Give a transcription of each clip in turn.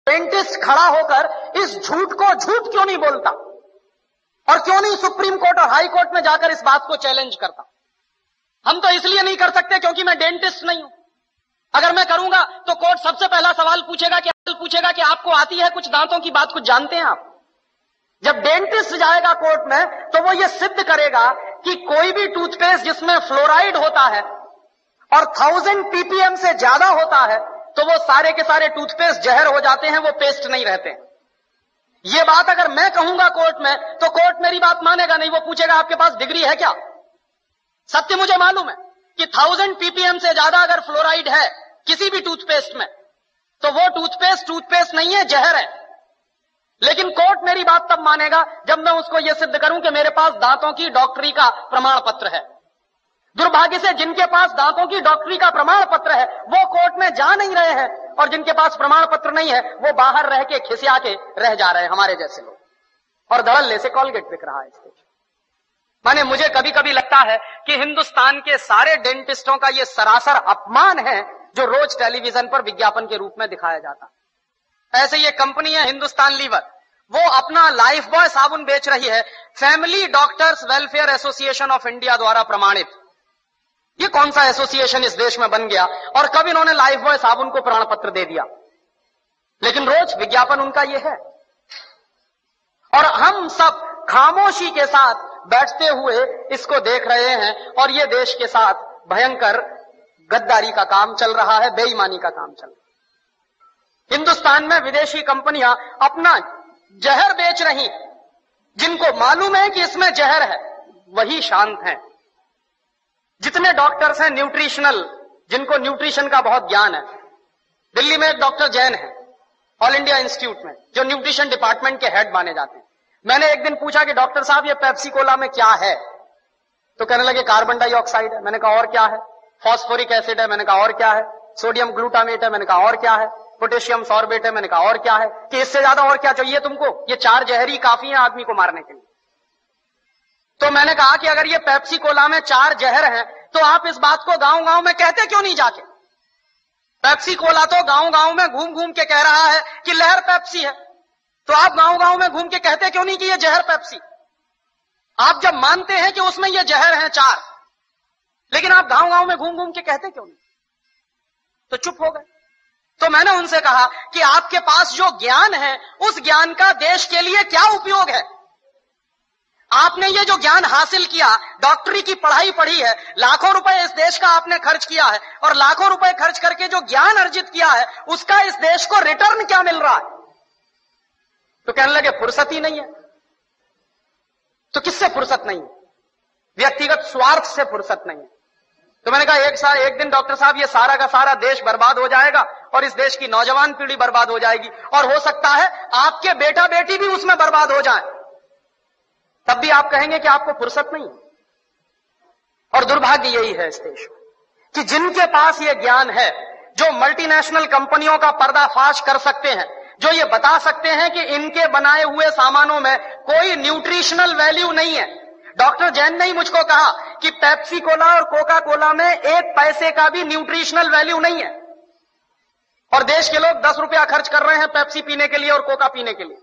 Dentist खड़ा होकर इस झूठ को झूठ क्यों नहीं बोलता और क्यों नहीं सुप्रीम कोर्ट और हाई कोर्ट में जाकर इस बात को चैलेंज करता? हम तो इसलिए नहीं कर सकते क्योंकि मैं डेंटिस्ट नहीं हूं। अगर मैं करूंगा तो कोर्ट सबसे पहला सवाल पूछेगा कि आपको आती है कुछ दांतों की बात, कुछ जानते हैं आप? जब डेंटिस्ट जाएगा कोर्ट में तो वो ये सिद्ध करेगा कि कोई भी टूथपेस्ट जिसमें फ्लोराइड होता है और 1000 ppm से ज्यादा होता है तो वो सारे के सारे टूथपेस्ट जहर हो जाते हैं, वो पेस्ट नहीं रहते। ये बात अगर मैं कहूंगा कोर्ट में तो कोर्ट मेरी बात मानेगा नहीं, वो पूछेगा आपके पास डिग्री है क्या? सत्य मुझे मालूम है कि 1000 ppm से ज्यादा अगर फ्लोराइड है किसी भी टूथपेस्ट में तो वो टूथपेस्ट नहीं है, जहर है। लेकिन कोर्ट मेरी बात तब मानेगा जब मैं उसको यह सिद्ध करूं कि मेरे पास दांतों की डॉक्टरी का प्रमाण पत्र है। दुर्भाग्य से जिनके पास दांतों की डॉक्टरी का प्रमाण पत्र है वो कोर्ट में जा नहीं रहे हैं, और जिनके पास प्रमाण पत्र नहीं है वो बाहर रह के खिसिया के रह जा रहे हैं, हमारे जैसे लोग। और धड़ल्ले से कॉलगेट बिक रहा है इस देश। माने मुझे कभी कभी लगता है कि हिंदुस्तान के सारे डेंटिस्टों का यह सरासर अपमान है जो रोज टेलीविजन पर विज्ञापन के रूप में दिखाया जाता। ऐसे ये कंपनी है हिंदुस्तान लीवर, वो अपना लाइफ बॉय साबुन बेच रही है family doctors welfare association of India द्वारा प्रमाणित। ये कौन सा एसोसिएशन इस देश में बन गया और कब इन्होंने लाइफ बॉय साबुन को प्रमाण पत्र दे दिया? लेकिन रोज विज्ञापन उनका ये है, और हम सब खामोशी के साथ बैठते हुए इसको देख रहे हैं। और ये देश के साथ भयंकर गद्दारी का काम चल रहा है, बेईमानी का काम चल रहा है। हिंदुस्तान में विदेशी कंपनियां अपना जहर बेच रही, जिनको मालूम है कि इसमें जहर है वही शांत हैं। जितने डॉक्टर्स हैं न्यूट्रिशनल, जिनको न्यूट्रिशन का बहुत ज्ञान है, दिल्ली में एक डॉक्टर जैन है ऑल इंडिया इंस्टीट्यूट में, जो न्यूट्रिशन डिपार्टमेंट के हेड माने जाते हैं। मैंने एक दिन पूछा कि डॉक्टर साहब ये पेप्सी कोला में क्या है? तो कहने लगे कार्बन डाइऑक्साइड है। मैंने कहा और क्या है? फॉस्फोरिक एसिड है। मैंने कहा और क्या है? सोडियम ग्लूटामेट है। मैंने कहा और क्या है? पोटेशियम सॉर्बेट है। मैंने कहा और क्या है? कि इससे ज्यादा और क्या चाहिए तुमको? ये 4 जहर ही काफी है आदमी को मारने के लिए। तो मैंने कहा कि अगर ये पेप्सी कोला में 4 जहर हैं तो आप इस बात को गांव गांव में कहते क्यों नहीं जाके? पेप्सी कोला तो गांव गांव में घूम घूम के कह रहा है कि लहर पेप्सी है, तो आप गांव गांव में घूम के कहते क्यों नहीं कि ये जहर पेप्सी? आप जब मानते हैं कि उसमें ये जहर हैं 4, लेकिन आप गांव गांव में घूम घूम के कहते क्यों नहीं? तो चुप हो गए। तो मैंने उनसे कहा कि आपके पास जो ज्ञान है उस ज्ञान का देश के लिए क्या उपयोग है? आपने ये जो ज्ञान हासिल किया, डॉक्टरी की पढ़ाई पढ़ी है, लाखों रुपए इस देश का आपने खर्च किया है, और लाखों रुपए खर्च करके जो ज्ञान अर्जित किया है उसका इस देश को रिटर्न क्या मिल रहा है? तो कहने लगे फुर्सत ही नहीं है। तो किससे फुर्सत नहीं है? व्यक्तिगत स्वार्थ से फुर्सत नहीं है। तो मैंने कहा एक दिन डॉक्टर साहब ये सारा का सारा देश बर्बाद हो जाएगा और इस देश की नौजवान पीढ़ी बर्बाद हो जाएगी, और हो सकता है आपके बेटा बेटी भी उसमें बर्बाद हो जाए, तब भी आप कहेंगे कि आपको फुर्सत नहीं। और दुर्भाग्य यही है इस देश में कि जिनके पास ये ज्ञान है, जो मल्टीनेशनल कंपनियों का पर्दाफाश कर सकते हैं, जो ये बता सकते हैं कि इनके बनाए हुए सामानों में कोई न्यूट्रिशनल वैल्यू नहीं है। डॉक्टर जैन ने ही मुझको कहा कि पेप्सी कोला और कोका कोला में 1 पैसे का भी न्यूट्रिशनल वैल्यू नहीं है, और देश के लोग 10 रुपया खर्च कर रहे हैं पेप्सी पीने के लिए और कोका पीने के लिए।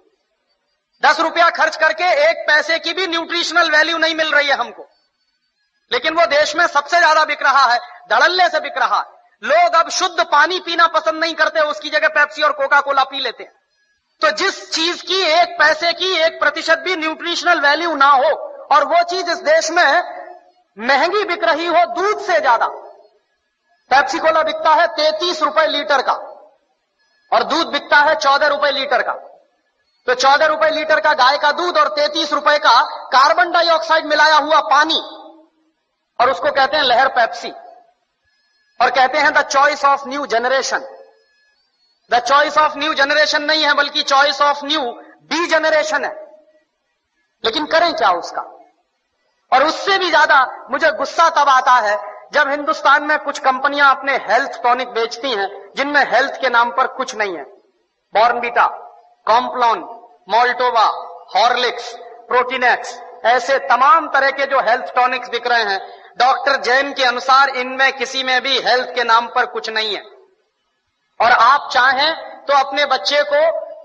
10 रुपया खर्च करके 1 पैसे की भी न्यूट्रिशनल वैल्यू नहीं मिल रही है हमको, लेकिन वो देश में सबसे ज्यादा बिक रहा है, धड़ल्ले से बिक रहा है। लोग अब शुद्ध पानी पीना पसंद नहीं करते, उसकी जगह पेप्सी और कोका कोला पी लेते हैं। तो जिस चीज की 1 पैसे की 1% भी न्यूट्रिशनल वैल्यू ना हो, और वो चीज इस देश में महंगी बिक रही हो दूध से ज्यादा। पेप्सी कोला बिकता है 33 रुपए लीटर का और दूध बिकता है 14 रुपए लीटर का। तो 14 रुपए लीटर का गाय का दूध और 33 रुपए का कार्बन डाइऑक्साइड मिलाया हुआ पानी, और उसको कहते हैं लहर पेप्सी, और कहते हैं the choice of new generation. The choice of new generation नहीं है, बल्कि choice of new D generation है। लेकिन करें क्या उसका? और उससे भी ज्यादा मुझे गुस्सा तब आता है जब हिंदुस्तान में कुछ कंपनियां अपने हेल्थ टॉनिक बेचती हैं जिनमें हेल्थ के नाम पर कुछ नहीं है। Bournvita, Complan, Maltova, Horlicks, Protinex, ऐसे तमाम तरह के जो हेल्थ टॉनिक्स बिक रहे हैं, डॉक्टर जैन के अनुसार इनमें किसी में भी हेल्थ के नाम पर कुछ नहीं है। और आप चाहें तो अपने बच्चे को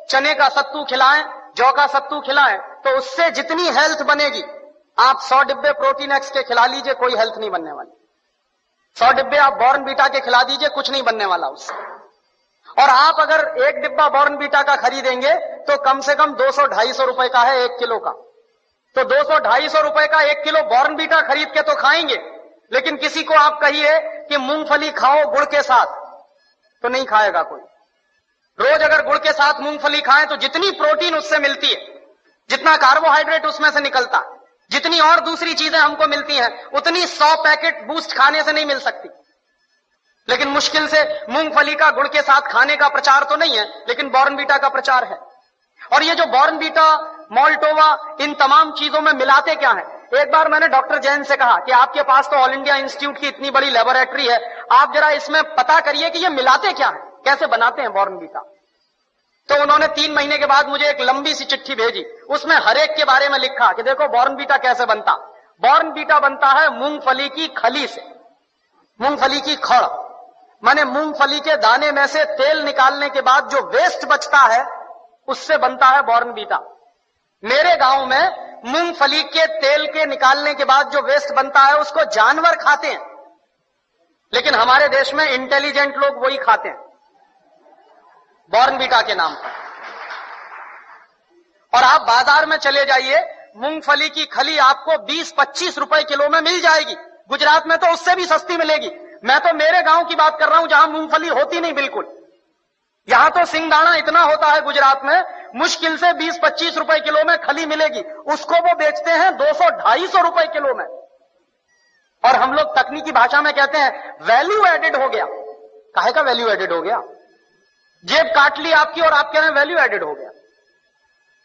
चने का सत्तू खिलाएं, जौ का सत्तू खिलाएं, तो उससे जितनी हेल्थ बनेगी, आप 100 डिब्बे प्रोटीन एक्स के खिला लीजिए, कोई हेल्थ नहीं बनने वाली। 100 डिब्बे आप बॉर्नवीटा के खिला दीजिए, कुछ नहीं बनने वाला उससे। और आप अगर एक डिब्बा बॉर्नवीटा का खरीदेंगे तो कम से कम 200-250 रुपए का है 1 किलो का। तो 200-250 रुपए का 1 किलो बॉर्नवीटा खरीद के तो खाएंगे, लेकिन किसी को आप कहिए कि मूंगफली खाओ गुड़ के साथ, तो नहीं खाएगा कोई। रोज अगर गुड़ के साथ मूंगफली खाएं तो जितनी प्रोटीन उससे मिलती है, जितना कार्बोहाइड्रेट उसमें से निकलता है, जितनी और दूसरी चीजें हमको मिलती हैं, उतनी 100 पैकेट बूस्ट खाने से नहीं मिल सकती। लेकिन मुश्किल से मूंगफली का गुड़ के साथ खाने का प्रचार तो नहीं है, लेकिन बॉर्नवीटा का प्रचार है। और ये जो बॉर्नवीटा, मॉल्टोवा, इन तमाम चीजों में मिलाते क्या है? एक बार मैंने डॉक्टर जैन से कहा कि आपके पास तो ऑल इंडिया इंस्टीट्यूट की इतनी बड़ी लेबोरेटरी है, आप जरा इसमें पता करिए कि ये मिलाते क्या है, कैसे बनाते हैं बॉर्नवीटा। तो उन्होंने 3 महीने के बाद मुझे एक लंबी सी चिट्ठी भेजी, उसमें हर एक के बारे में लिखा कि देखो बॉर्नवीटा कैसे बनता। बॉर्नवीटा बनता है मूंगफली की खली से, मूंगफली की खड़, माने मूंगफली के दाने में से तेल निकालने के बाद जो वेस्ट बचता है उससे बनता है बॉर्नवीटा। मेरे गांव में मूंगफली के तेल के निकालने के बाद जो वेस्ट बनता है उसको जानवर खाते हैं, लेकिन हमारे देश में इंटेलिजेंट लोग वही खाते हैं बॉर्नवीटा के नाम पर। और आप बाजार में चले जाइए, मूंगफली की खली आपको 20-25 रुपए किलो में मिल जाएगी। गुजरात में तो उससे भी सस्ती मिलेगी। मैं तो मेरे गांव की बात कर रहा हूं जहां मूंगफली होती नहीं बिल्कुल। यहां तो सिंगदाना इतना होता है गुजरात में, मुश्किल से 20-25 रुपए किलो में खली मिलेगी, उसको वो बेचते हैं 200-250 रुपए किलो में। और हम लोग तकनीकी भाषा में कहते हैं वैल्यू एडेड हो गया। काहे का वैल्यू एडेड हो गया? जेब काट ली आपकी और आप कह रहे हैं वैल्यू एडेड हो गया।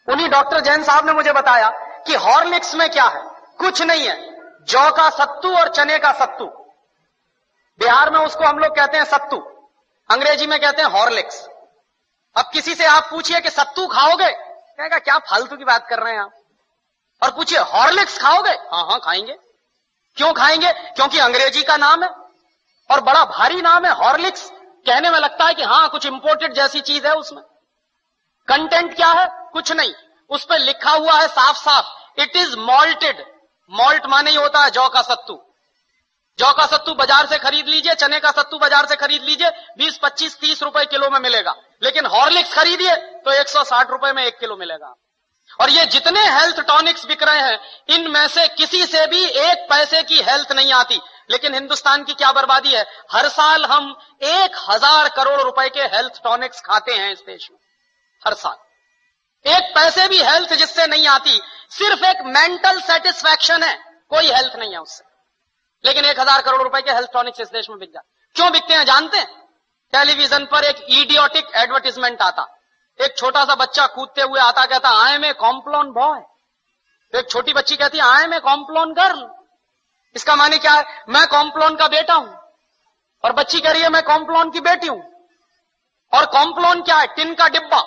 उन्हीं डॉक्टर जैन साहब ने मुझे बताया कि हॉर्लिक्स में क्या है, कुछ नहीं है, जौ का सत्तू और चने का सत्तू। बिहार में उसको हम लोग कहते हैं सत्तू, अंग्रेजी में कहते हैं हॉर्लिक्स। अब किसी से आप पूछिए कि सत्तू खाओगे, कहेगा क्या फालतू की बात कर रहे हैं आप। और पूछिए हॉर्लिक्स खाओगे, हाँ हाँ खाएंगे। क्यों खाएंगे? क्योंकि अंग्रेजी का नाम है और बड़ा भारी नाम है हॉर्लिक्स। कहने में लगता है कि हाँ कुछ इंपोर्टेड जैसी चीज है, उसमें कंटेंट क्या है? कुछ नहीं, उस पर लिखा हुआ है साफ साफ, इट इज मॉल्टेड। मॉल्ट माने ही होता है जौ का सत्तू। जौ का सत्तू बाजार से खरीद लीजिए, चने का सत्तू बाजार से खरीद लीजिए, 20-25-30 रुपए किलो में मिलेगा। लेकिन हॉर्लिक्स खरीदिए तो 160 रुपए में 1 किलो मिलेगा। और ये जितने हेल्थ टॉनिक्स बिक रहे हैं, इनमें से किसी से भी 1 पैसे की हेल्थ नहीं आती। लेकिन हिंदुस्तान की क्या बर्बादी है, हर साल हम 1000 करोड़ रुपए के हेल्थ टॉनिक्स खाते हैं इस देश में। हर साल 1 पैसे भी हेल्थ जिससे नहीं आती, सिर्फ एक मेंटल सेटिस्फैक्शन है, कोई हेल्थ नहीं है उससे। लेकिन 1000 करोड़ रुपए के हेल्थ टॉनिक्स इस देश में बिक जाते। क्यों बिकते हैं जानते हैं? टेलीविजन पर एक इडियोटिक एडवर्टीजमेंट आता, एक छोटा सा बच्चा कूदते हुए आता, कहता I am a Complan boy. एक छोटी बच्ची कहती है I am a Complan girl. इसका माने क्या है? मैं कॉम्प्लॉन का बेटा हूं। और बच्ची कह रही है मैं कॉम्प्लॉन की बेटी हूं। और कॉम्प्लॉन क्या है? टिन का डिब्बा।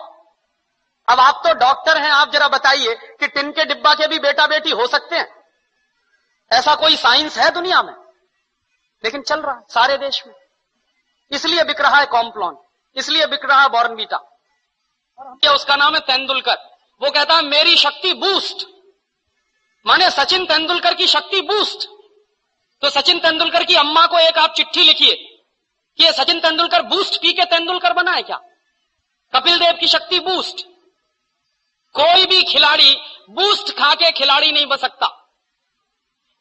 अब आप तो डॉक्टर हैं, आप जरा बताइए कि टिन के डिब्बा के भी बेटा बेटी हो सकते हैं? ऐसा कोई साइंस है दुनिया में? लेकिन चल रहा है सारे देश में। इसलिए बिक रहा है कॉम्प्लॉन, इसलिए बिक रहा है बॉर्नवीटा। और उसका नाम है तेंदुलकर। वो कहता है मेरी शक्ति बूस्ट, माने सचिन तेंदुलकर की शक्ति बूस्ट। तो सचिन तेंदुलकर की अम्मा को एक आप चिट्ठी लिखिए कि ये सचिन तेंदुलकर बूस्ट पी के तेंदुलकर बना है क्या? कपिल देव की शक्ति बूस्ट। कोई भी खिलाड़ी बूस्ट खा के खिलाड़ी नहीं बन सकता।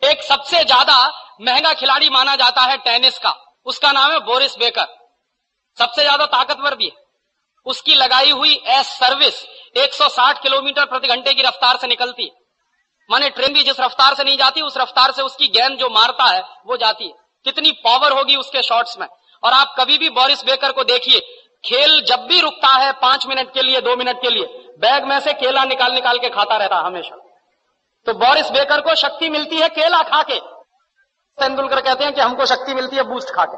एक सबसे ज्यादा महंगा खिलाड़ी माना जाता है टेनिस का, उसका नाम है बोरिस बेकर। सबसे ज्यादा ताकतवर भी है। उसकी लगाई हुई एस सर्विस 160 किलोमीटर प्रति घंटे की रफ्तार से निकलती है। माने ट्रेन भी जिस रफ्तार से नहीं जाती, उस रफ्तार से उसकी गेंद जो मारता है वो जाती है। कितनी पावर होगी उसके शॉट्स में। और आप कभी भी बोरिस बेकर को देखिए, खेल जब भी रुकता है 5 मिनट के लिए, 2 मिनट के लिए, बैग में से केला निकाल निकाल के खाता रहता हमेशा। तो बोरिस बेकर को शक्ति मिलती है केला खा के। तेंदुलकर कहते हैं कि हमको शक्ति मिलती है बूस्ट खा के।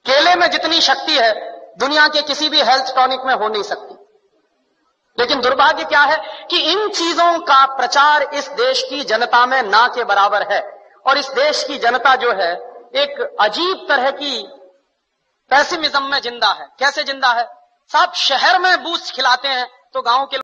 केले में जितनी शक्ति है दुनिया के किसी भी हेल्थ टॉनिक में हो नहीं सकती। लेकिन दुर्भाग्य क्या है कि इन चीजों का प्रचार इस देश की जनता में ना के बराबर है। और इस देश की जनता जो है एक अजीब तरह की पेसिमिज्म में जिंदा है। कैसे जिंदा है साहब? शहर में बूस्ट खिलाते हैं तो गांव के